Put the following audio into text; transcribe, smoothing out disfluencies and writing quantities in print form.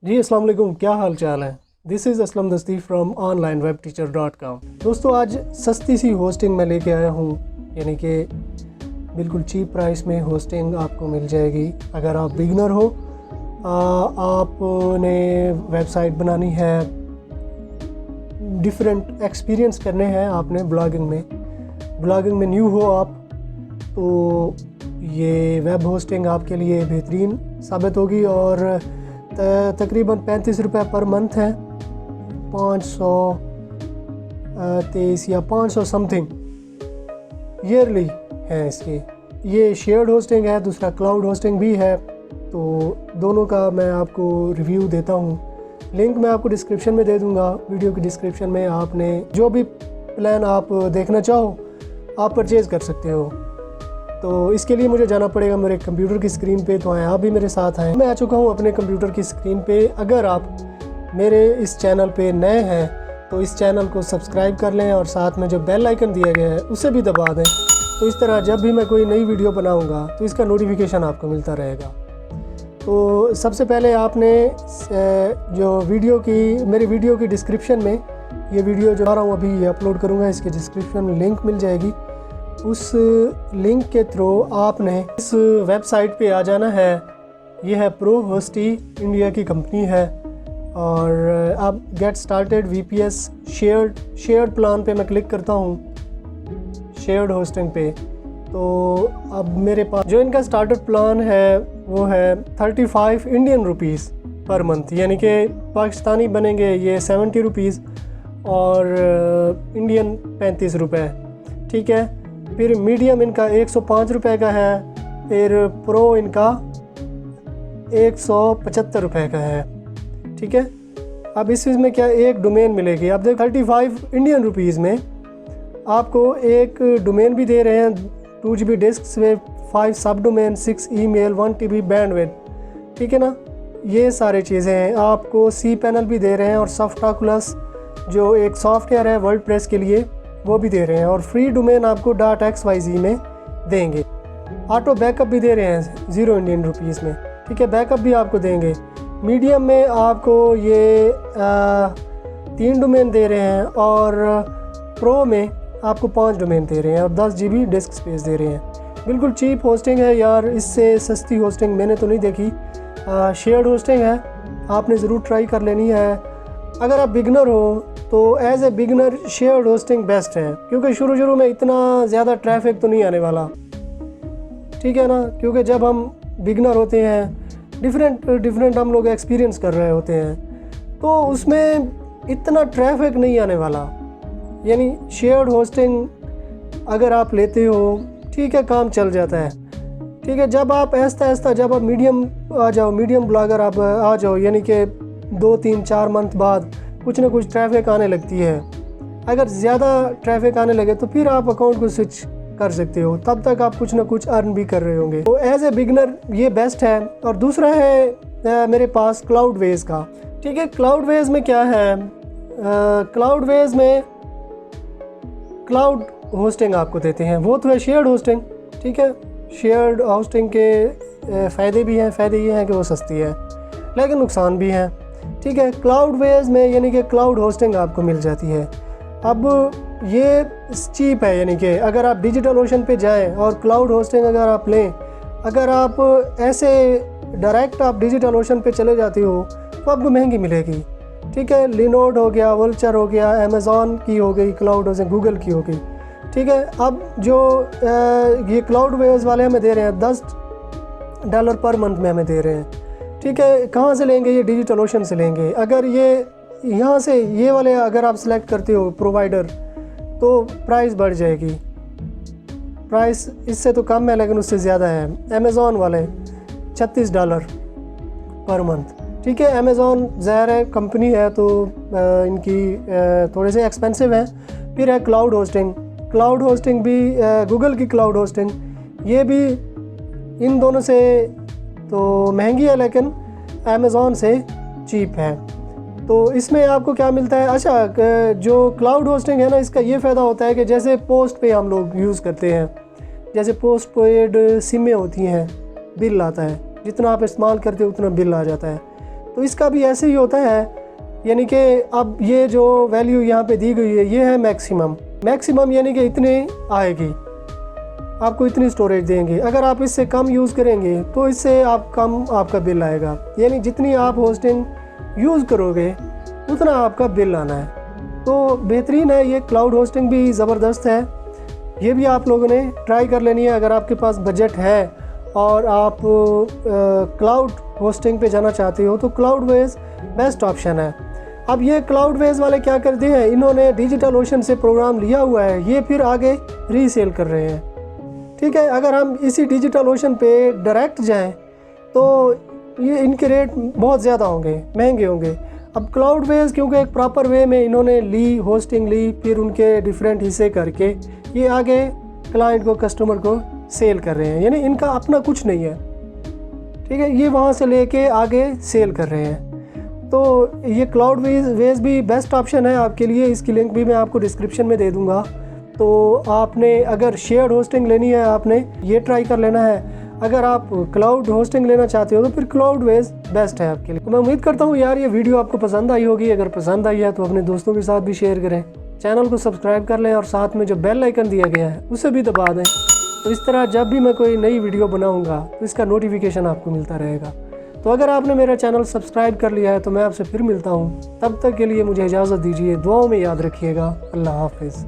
जी अस्सलाम वालेकुम, क्या हाल चाल है। दिस इज़ असलम दस्ती फ्रॉम onlinewebteacher.com। दोस्तों आज सस्ती सी होस्टिंग मैं लेके आया हूँ, यानी कि बिल्कुल चीप प्राइस में होस्टिंग आपको मिल जाएगी। अगर आप बिगनर हो, आपने वेबसाइट बनानी है, डिफरेंट एक्सपीरियंस करने हैं आपने ब्लॉगिंग में न्यू हो आप, तो ये वेब होस्टिंग आपके लिए बेहतरीन साबित होगी। और तकरीबन 35 रुपये पर मंथ है, 523 या 500 समथिंग ईयरली है इसकी। ये शेयर्ड होस्टिंग है, दूसरा क्लाउड होस्टिंग भी है, तो दोनों का मैं आपको रिव्यू देता हूँ। लिंक मैं आपको डिस्क्रिप्शन में दे दूँगा, वीडियो की डिस्क्रिप्शन में। आपने जो भी प्लान आप देखना चाहो आप परचेज़ कर सकते हो। तो इसके लिए मुझे जाना पड़ेगा मेरे कंप्यूटर की स्क्रीन पे, तो आप भी मेरे साथ आएँ। मैं आ चुका हूँ अपने कंप्यूटर की स्क्रीन पे। अगर आप मेरे इस चैनल पे नए हैं तो इस चैनल को सब्सक्राइब कर लें और साथ में जो बेल आइकन दिया गया है उसे भी दबा दें, तो इस तरह जब भी मैं कोई नई वीडियो बनाऊँगा तो इसका नोटिफिकेशन आपको मिलता रहेगा। तो सबसे पहले आपने जो मेरी वीडियो की डिस्क्रिप्शन में, ये वीडियो जो आ रहा हूँ अभी अपलोड करूँगा, इसके डिस्क्रिप्शन में लिंक मिल जाएगी। उस लिंक के थ्रू आपने इस वेबसाइट पे आ जाना है। ये है ProHosty, इंडिया की कंपनी है। और अब get started VPS shared plan पे मैं क्लिक करता हूँ, शेयर्ड होस्टिंग पे। तो अब मेरे पास जो इनका स्टार्टर प्लान है वो है 35 इंडियन रुपीज़ पर मंथ, यानी कि पाकिस्तानी बनेंगे ये 70 रुपीज़ और इंडियन 35 रुपये, ठीक है। फिर मीडियम इनका 105 रुपये का है, फिर प्रो इनका 175 रुपये का है, ठीक है। अब इस चीज़ में क्या एक डोमेन मिलेगी। अब देख 35 इंडियन रुपीज़ में आपको एक डोमेन भी दे रहे हैं, 2 GB डिस्क से 5 सब डोमेन, 6 ईमेल, 1 TB बैंडविड्थ, ठीक है ना। ये सारी चीज़ें हैं। आपको cPanel भी दे रहे हैं और Softaculous जो एक सॉफ्टवेयर है वर्डप्रेस के लिए, वो भी दे रहे हैं। और फ्री डोमेन आपको .xyz में देंगे। ऑटो बैकअप भी दे रहे हैं 0 इंडियन रुपीज़ में, ठीक है। बैकअप भी आपको देंगे। मीडियम में आपको ये 3 डोमेन दे रहे हैं और प्रो में आपको 5 डोमेन दे रहे हैं और 10 GB डिस्क स्पेस दे रहे हैं। बिल्कुल चीप होस्टिंग है यार, इससे सस्ती होस्टिंग मैंने तो नहीं देखी। शेयर्ड होस्टिंग है, आपने ज़रूर ट्राई कर लेनी है। अगर आप बिगनर हो तो as a beginner shared hosting best है, क्योंकि शुरू में इतना ज़्यादा ट्रैफिक तो नहीं आने वाला, ठीक है ना। क्योंकि जब हम बिगनर होते हैं, डिफरेंट हम लोग एक्सपीरियंस कर रहे होते हैं, तो उसमें इतना ट्रैफिक नहीं आने वाला। यानी शेयर्ड होस्टिंग अगर आप लेते हो, ठीक है, काम चल जाता है, ठीक है। जब आप ऐसा जब आप मीडियम ब्लॉगर आप आ जाओ, यानी कि 2, 3, 4 मंथ बाद कुछ ना कुछ ट्रैफिक आने लगती है। अगर ज़्यादा ट्रैफिक आने लगे तो फिर आप अकाउंट को स्विच कर सकते हो, तब तक आप कुछ ना कुछ अर्न भी कर रहे होंगे। तो एज ए बिगनर ये बेस्ट है। और दूसरा है मेरे पास क्लाउडवेज का, ठीक है। क्लाउडवेज में क्या है, क्लाउडवेज में क्लाउड होस्टिंग आपको देते हैं, वो तो है शेयर्ड होस्टिंग, ठीक है। शेयर्ड होस्टिंग के फ़ायदे भी हैं। फ़ायदे ये हैं कि वो सस्ती है, लेकिन नुकसान भी हैं, ठीक है। क्लाउडवेज में यानी कि क्लाउड होस्टिंग आपको मिल जाती है। अब ये चीप है, यानी कि अगर आप डिजिटल ओशन पे जाएं और क्लाउड होस्टिंग अगर आप लें, अगर आप ऐसे डायरेक्ट आप डिजिटल ओशन पे चले जाते हो तो आपको महंगी मिलेगी, ठीक है। लिनोड हो गया, वल्चर हो गया, अमेज़ॉन की हो गई क्लाउड होस्टिंग, गूगल की हो गई, ठीक है। अब जो ये क्लाउडवेज वाले हमें दे रहे हैं $10 पर मंथ में हमें दे रहे हैं, ठीक है। कहाँ से लेंगे? ये डिजिटल ओशन से लेंगे। अगर ये यहाँ से ये वाले अगर आप सेलेक्ट करते हो प्रोवाइडर, तो प्राइस बढ़ जाएगी। प्राइस इससे तो कम है लेकिन उससे ज़्यादा है। अमेज़ॉन वाले $36 पर मंथ, ठीक है। अमेज़ॉन ज़ाहिर है कंपनी है तो इनकी थोड़े से एक्सपेंसिव हैं। फिर है क्लाउड होस्टिंग भी गूगल की क्लाउड होस्टिंग, ये भी इन दोनों से तो महंगी है लेकिन अमेज़ॉन से चीप है। तो इसमें आपको क्या मिलता है? अच्छा, जो क्लाउड होस्टिंग है ना, इसका ये फ़ायदा होता है कि जैसे पोस्ट पे हम लोग यूज़ करते हैं, जैसे पोस्ट पेड सिमें होती हैं, बिल आता है, जितना आप इस्तेमाल करते हो उतना बिल आ जाता है। तो इसका भी ऐसे ही होता है, यानी कि अब ये जो वैल्यू यहाँ पे दी गई है ये है मैक्सिमम यानी कि इतने आएगी, आपको इतनी स्टोरेज देंगे। अगर आप इससे कम यूज़ करेंगे तो इससे आपका बिल आएगा, यानी जितनी आप होस्टिंग यूज़ करोगे उतना आपका बिल आना है। तो बेहतरीन है, ये क्लाउड होस्टिंग भी ज़बरदस्त है, ये भी आप लोगों ने ट्राई कर लेनी है अगर आपके पास बजट है और आप क्लाउड होस्टिंग पे जाना चाहते हो तो क्लाउडवेज बेस्ट ऑप्शन है। अब ये क्लाउडवेज वाले क्या करते हैं, इन्होंने डिजिटल ओशन से प्रोग्राम लिया हुआ है, ये फिर आगे रीसेल कर रहे हैं। ठीक है, अगर हम इसी डिजिटल ओशन पे डायरेक्ट जाएं तो ये इनके रेट बहुत ज़्यादा होंगे, महंगे होंगे। अब क्लाउडवेज क्योंकि एक प्रॉपर वे में इन्होंने होस्टिंग ली, फिर उनके डिफरेंट हिस्से करके ये आगे क्लाइंट को, कस्टमर को सेल कर रहे हैं, यानी इनका अपना कुछ नहीं है। ठीक है, ये वहाँ से लेके आगे सेल कर रहे हैं। तो ये क्लाउडवेज भी बेस्ट ऑप्शन है आपके लिए, इसकी लिंक भी मैं आपको डिस्क्रिप्शन में दे दूँगा। तो आपने अगर शेयर्ड होस्टिंग लेनी है आपने ये ट्राई कर लेना है, अगर आप क्लाउड होस्टिंग लेना चाहते हो तो फिर क्लाउडवेज बेस्ट है आपके लिए। तो मैं उम्मीद करता हूँ यार ये वीडियो आपको पसंद आई होगी, अगर पसंद आई है तो अपने दोस्तों के साथ भी शेयर करें, चैनल को सब्सक्राइब कर लें और साथ में जो बेल आइकन दिया गया है उसे भी दबा दें। तो इस तरह जब भी मैं कोई नई वीडियो बनाऊँगा तो इसका नोटिफिकेशन आपको मिलता रहेगा। तो अगर आपने मेरा चैनल सब्सक्राइब कर लिया है तो मैं आपसे फिर मिलता हूँ, तब तक के लिए मुझे इजाज़त दीजिए, दुआओं में याद रखिएगा। अल्लाह हाफिज़।